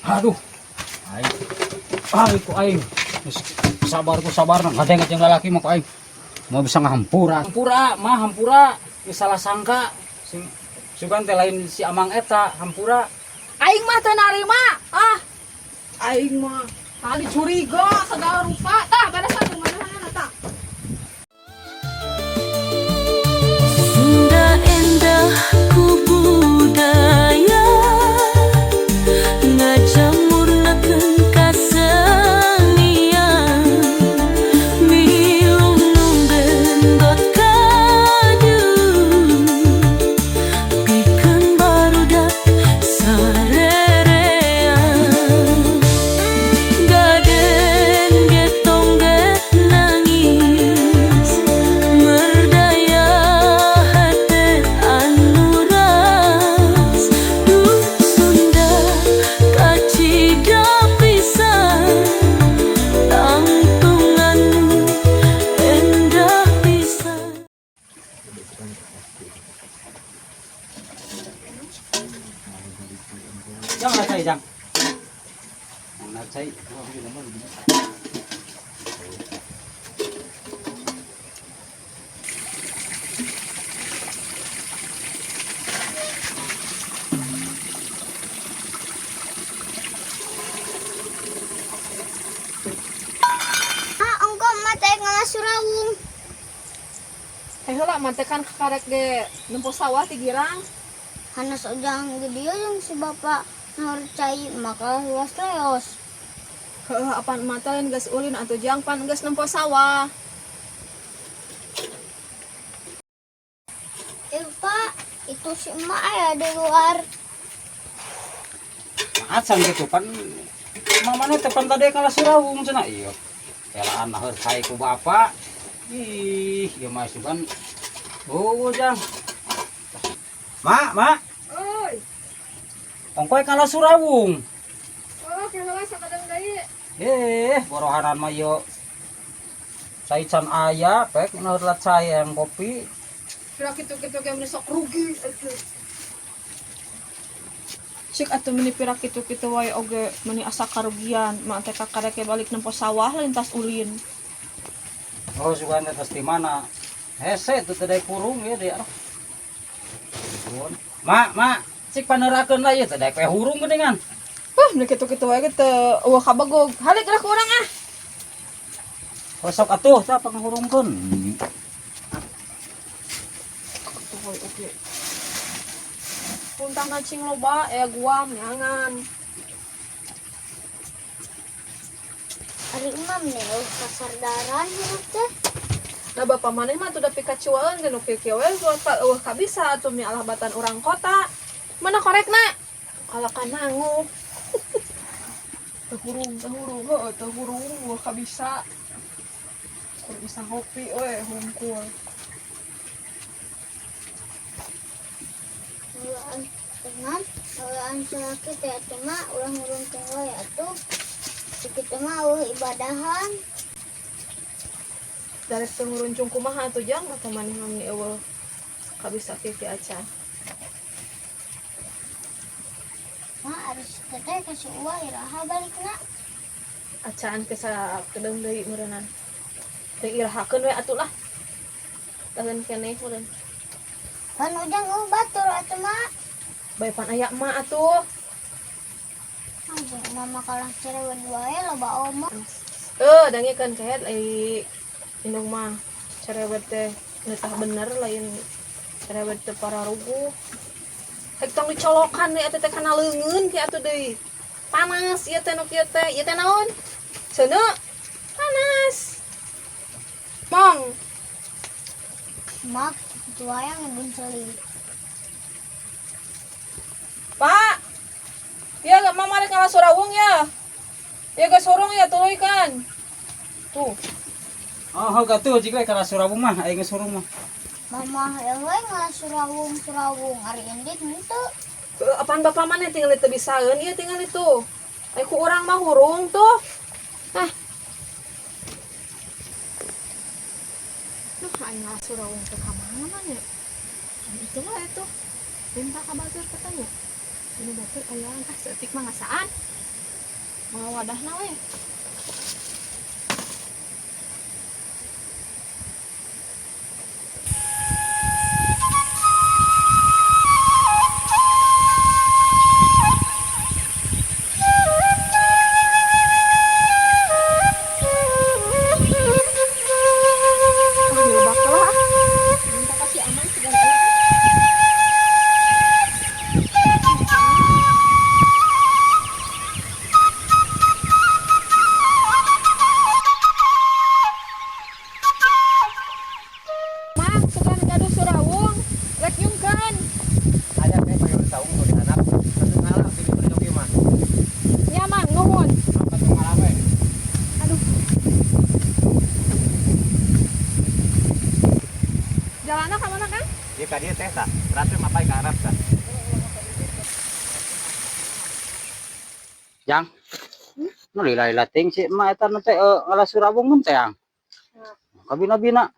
Aduh. Ay. Ay ko ay. Sabar nang ngadenget yang lalaki mo ko ay. Mau bisa ngahampura. Hampura, mah hampura. Salah sangka. Sugan teh lain si Amang eta hampura. Aing mah teu narima. Aing mah kali curiga segala rupa. Tah beresan di mana tah. Sunda endah ku budaya ngajamurnakeun kasenian milung nunggendot kadu pikeun barudak sarerean gaden getong get nangis merdaya hate anu ras duh Sunda kacida pisan tangtunganmu endah pisan. Jang lah cai jang. Nah cai. Engkau mate ngalah surawung. Heula mantekan karek ge nempo sawah ti girang. Hanas ujang gede yang si bapak nahor cai maka luas leos. Heuh apaan mata lain geus ulin atuh jang pan geus nempo sawah. Pak, itu si emak ya di luar. Acan gitu pan. Mamana tepan tadi kalah surawung cenah ieu. Elaan naheur cai ku bapak. Ih, ieu mah sugan. Oh, jang. Mak. Oi. Ongkoy kalah surawung. Oh, heula sakadang deui. Borohanan mah yo. Cai can aya, pek naheur lat cai yang kopi. Kira kitu-kitu ge sok rugi atuh. Cik atuh meni pira kitu-kitu wae oge meni asa karugian, mak teh kakarek ge balik nempo sawah lintas ulin. Oh, sugan atas di mana? Hese itu tadi kurung ya dia. Mak, cik panerakeun lah ieu teh daek hurung geuningan. Meni kitu-kitu wae ge teu eueuh kabagog. Halik lah ku urang ah. Sok atuh tah panghurungkeun. Tuh wae oge. Puntang kancing loba guam nyangan. Ari imam nih kasardaran hirup teh. Nah bapak maneh mah tuh da pikacuan geus kieu we eueuh kabisa atuh mi alabatan urang kota. Mana korekna? Kalakan nangu. Tehurung heuh tehurung eueuh kabisa. Kur bisa ngopi we hungkul. Heulaan salaki teh atuh mah ulah ngurungkeun wae atuh. Kitu mah ibadahan. Dari teuruncung kumaha atuh jang atuh maneh mah eueuh kabisa kieu acan. Mah harus teteh kasih uang iraha balikna. Acaan kesa kedeung deui meureunnan. Teu irahakeun we atuh lah. Tahan keneh meureun. Pan ujang batur atuh mah. Bae pan aya emak atuh. Anjing mama kalah cerewet wae loba oma. Dangikeun kahet ai indung mah cerewet teh neutah bener lain cerewet teh pararuguh. Hek tong dicolokan deui atuh teh kana leungeun ki atuh deui. Panas ieu teh nu kieu teh, ieu teh naon? Ceuneu. Panas. Mong. Mak itu wae ngebunceli. Pak. Ya gak mama rek ngalah surawung ya. Ya gak sorong ya tuluykan. Tuh. Oh, gatuh jika kalah surawung mah aya geus surung mah. Mama we ngalah surawung ari endit henteu. Apaan bapak mana tinggal itu bisaeun ieu tinggal itu. Ai ku urang mah hurung tuh. Nah. Nuh aing ngalah surawung teh ka mana nya? Itu lah itu. Minta ka batur katanya. Ini batur ayaan seutik mah ngasaan. Mga wadah na we. Ah, dilebak ka lah. Minta kasih aman segala. Mak, suka ngadu surawung. Rek nyungkan. Ada teh payun saung nu dihanap. Satu ngalah di beri oge mah. Nyaman, nuhun. Apa nu ngalah we? Aduh. Jalannya ke mana, Kang? Ieu ka dieu teh tah. Ratu mapai ka arab tah. Jang. Nu lila-lila ting si emak eta nu teh ngalah surawung mun teh ang. Kabina-bina.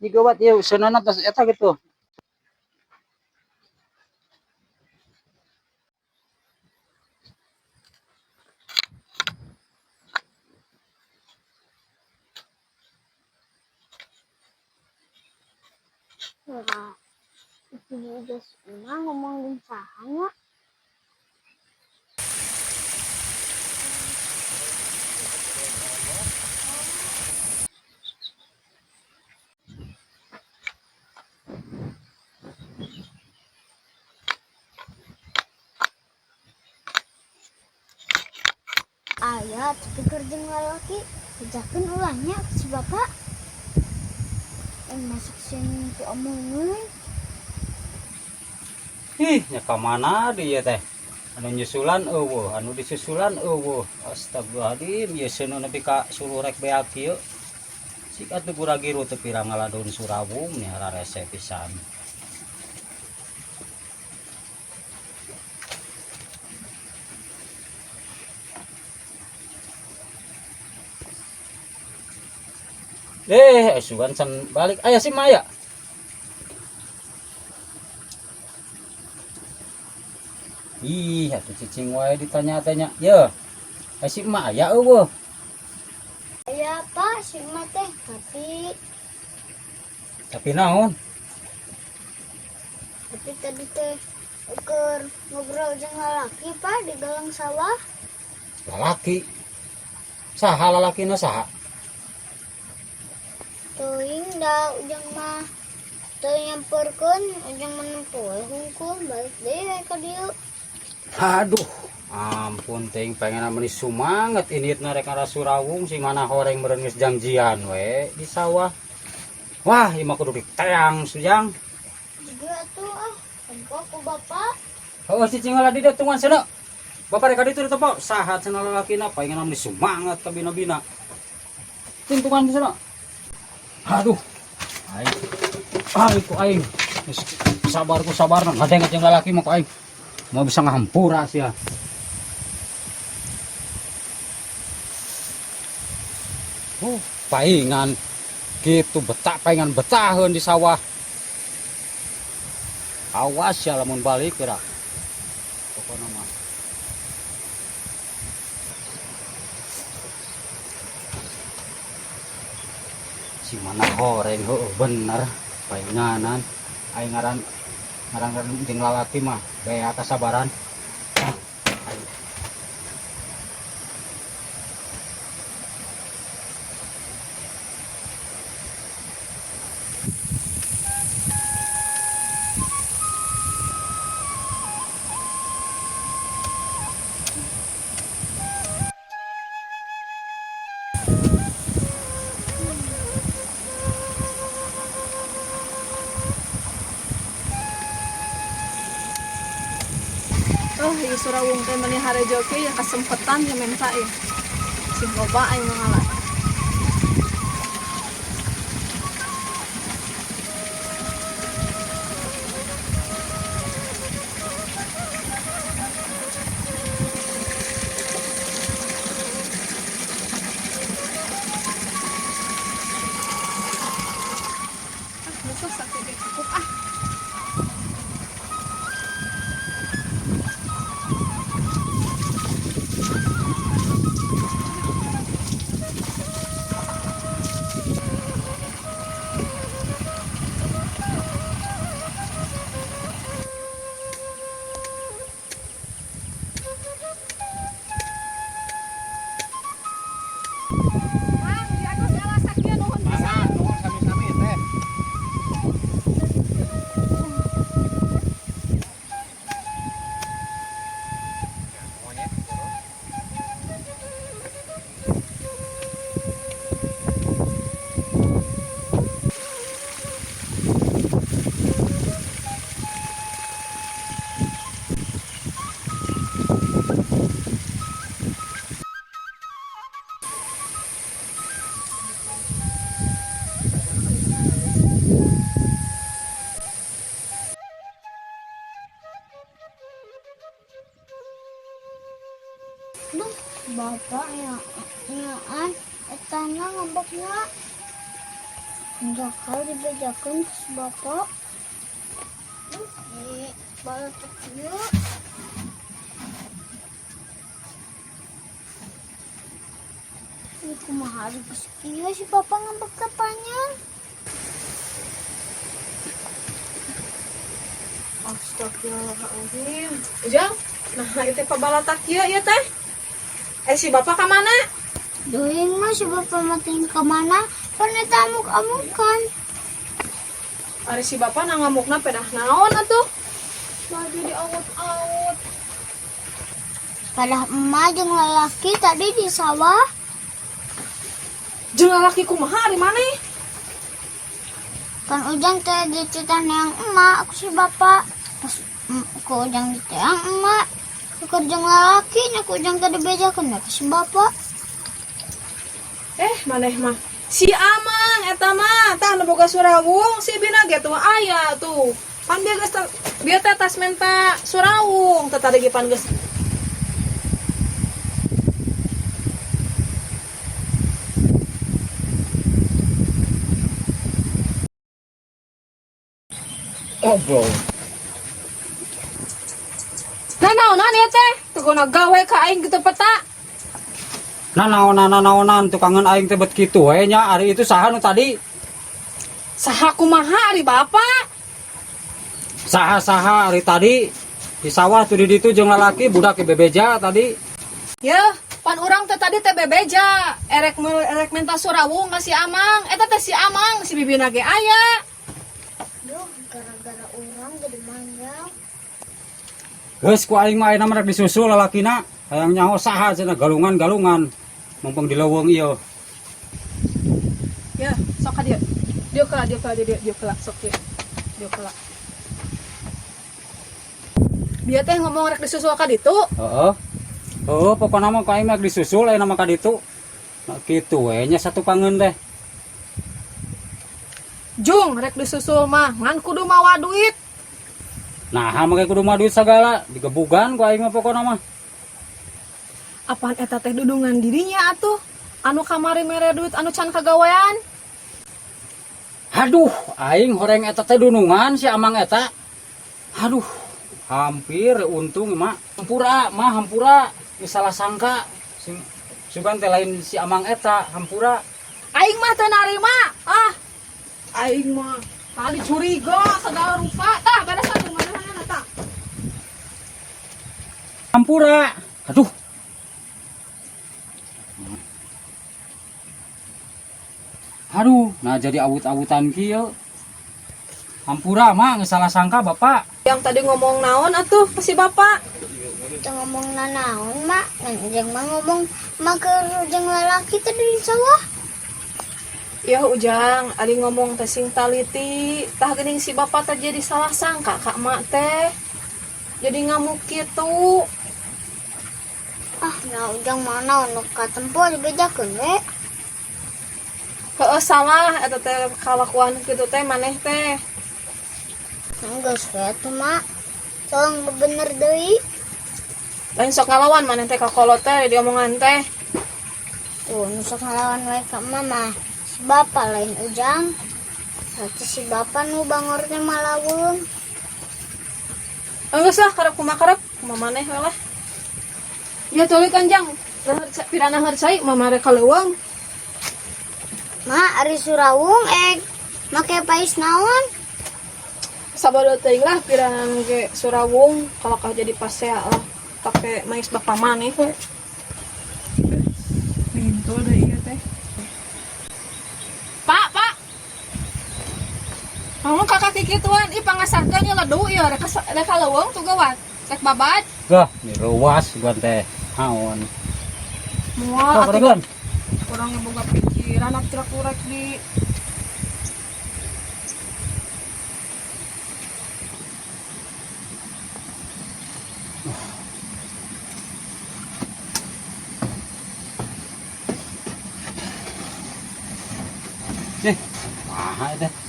Digawat ieu seunana tos eta gitu. Nah, ini guys, emang ngomongin sahanya. Ayah, tapi kerja laki, kerjakan ulahnya si bapak. Masuk sini ke omongan. Ih, nya ka mana dia teh? Anu nyusulan eueuh, anu disusulan eueuh. Astagfirullahaladzim, ieu seuneu nepi ka suluh rek beak ieu. Sik atuh guragiru teu pirang ngaladun surawung nih rarese pisan. Sugan can balik. Aya si Maya. Ih, atuh cicing wae ditanya-tanya. Ye. Si Maya eueuh. Ayah pak, si emak teh, Tapi naon? tapi tadi teh keur ngobrol jeung lalaki pak di galang sawah. Lalaki. Saha lalakina saha? Teuing da ujang mah teu nyamperkeun, ujang menempuh hungkul balik deui ka dieu. Aduh, ampun ting pengen ameni sumanget initna rek ngara surawung si mana horeng meureun geus janjian we di sawah. Wah, ieu mah kudu diteang sujang. Juga tuh engko ku bapak. Heueuh cicing ngalah di dieu tungguan cenah. Bapak rek ka ditu tepo saha cenah lalakina pengen ameni sumanget ka bina-bina. Ting tungguan di cenah. Aduh. Aing ku aing. Sabar nang ngadenget jeung lalaki mah ku aing. Mau bisa ngahampura sia. Paingan gitu betah paingan betaheun di sawah. Awas ya lamun balik kira. Pokona mah. Si mana horeng heueuh bener painganan. Aing ngaran jeung lalaki mah bea kasabaran. Ieu surawung teh meuni harejo ke ya kasempetan ya menta ya. Sing loba aing ngalah. Besok sakit cukup ah. Duh, bapak ya, etana ngambeknya. Enggak kali dibejakan ke bapak. Balatak yuk. Ini kumaha harus iya si bapak ngambek kapanya. Astagfirullahaladzim. Ujang, nah itu pabalatak ya teh. Si bapak ke mana? Doing mah si bapak matiin kemana? Karena amuk-amukan. Ari si bapak nangamukna pedah naon atuh? Lagi diawut-awut. Pada emak jeung lalaki tadi di sawah. Jeung lalaki kumaha ari maneh? Kan Ujang teh di citan yang emak aku si bapak. Pas ku Ujang di yang emak. Ku jeung lalaki nya ku Ujang teh dibejakeun ke si bapak. Maneh mah si Amang eta mah tah nu boga surawung si bina ge tuh aya tuh. Pan dia geus bieu teh tas menta surawung teh tadi ge pan geus. Oh bro. Naonan ya teh? Tuh gawe ka aing kitu peta. Naonan tukangan aing teh bet kitu we nya ari itu saha nu tadi? Saha kumaha ari bapak? Saha ari tadi di sawah tuh di ditu jeung lalaki budak bebeja tadi. Ya, pan urang teh tadi teh bebeja. Erek menta surawung ka si Amang. Eta teh si Amang, si bibina ge aya. Duh, gara-gara orang jadi mangga. Geus ku aing mah ayeuna mah rek disusul lalakina. Hayang nyaho saha cenah galungan. Mumpung di leuweung ieu. Ya, sok ka dieu. Dieu kala sok dieu. Dieu kala. Dia teh ngomong rek disusul ka ditu. Heeh. Pokona mah ku aing mah rek disusul ayeuna mah ka ditu. Nah kitu we nya satu kangen teh. Jung rek disusul mah ngan kudu mawa duit. Nah, make kudu mah duit sagala digebugan ku aing mah pokona mah. Apaan eta teh dudungan dirinya atuh? Anu kamari mere duit anu can kagawean. Aduh, aing horeng eta teh dunungan si Amang eta. Aduh, hampir untung mah. Hampura. Geus salah sangka. Sugan teh lain si Amang eta, hampura. Aing mah teu narima. Aing mah tadi curiga segala rupa. Tah beresan mana tah. Hampura. Aduh. Nah jadi awut-awutan kieu. Hampura mah geus salah sangka bapak. Yang tadi ngomong naon atuh ke si bapak? Kita ngomong nanaon mak, Ujang mah ngomong maker jeung lalaki tadi di sawah. Ya Ujang, ari ngomong teh sing taliti, tah geuning si bapak teh jadi salah sangka ka mak teh. Jadi ngamuk kitu. Nah Ujang mana nu katempo dibejakeun we. Heueuh salah eta teh kalakuan kitu teh maneh teh. Geus we atuh mak. Tolong bener deui. Lain sok ngalawan maneh teh ka kolot teh diomongan teh. Tuh nu sok ngalawan we ka mama. Si bapak lain Ujang. Atuh si bapak nu bangor teh malawung. Geus lah karep kumaha maneh we lah. Ya tuluy kanjang. Pirana harcai mamare ka leuweung. Mak, ari surawung make pais naon? Sabada teuing lah pirana ge surawung kalau kah jadi pasea lah pake mais bapak maneh we. Pintu deh ieu teh. Pak. Kamu kakak kikituan ih pangasarkeun nya ledu ieu rek ka leuweung tuh gawat. Cek babat. Gah, ni ruas gua teh. Haon. Moal Atuh urang boga pikiran atuh kurek di Teh.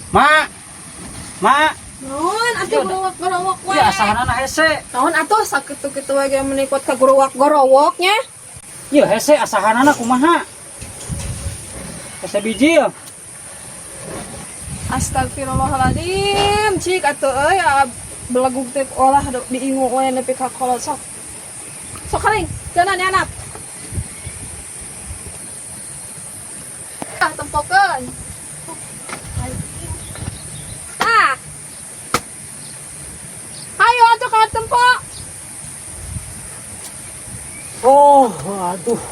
Mak. naon atuh gorowok we. Ya asahanana hese. Naon atuh sakit kitu we ge menikot ka gorowok-gorowoknya. Iya hese asahanana kumaha. Hese biji ya. Astagfirullahaladzim, cik atuh euy belaguk teh olah diingu we nepi ka kolot sok. Sok kaling, jangan anak. Tempokeun. Ayo atuh ka tempo. Oh, aduh.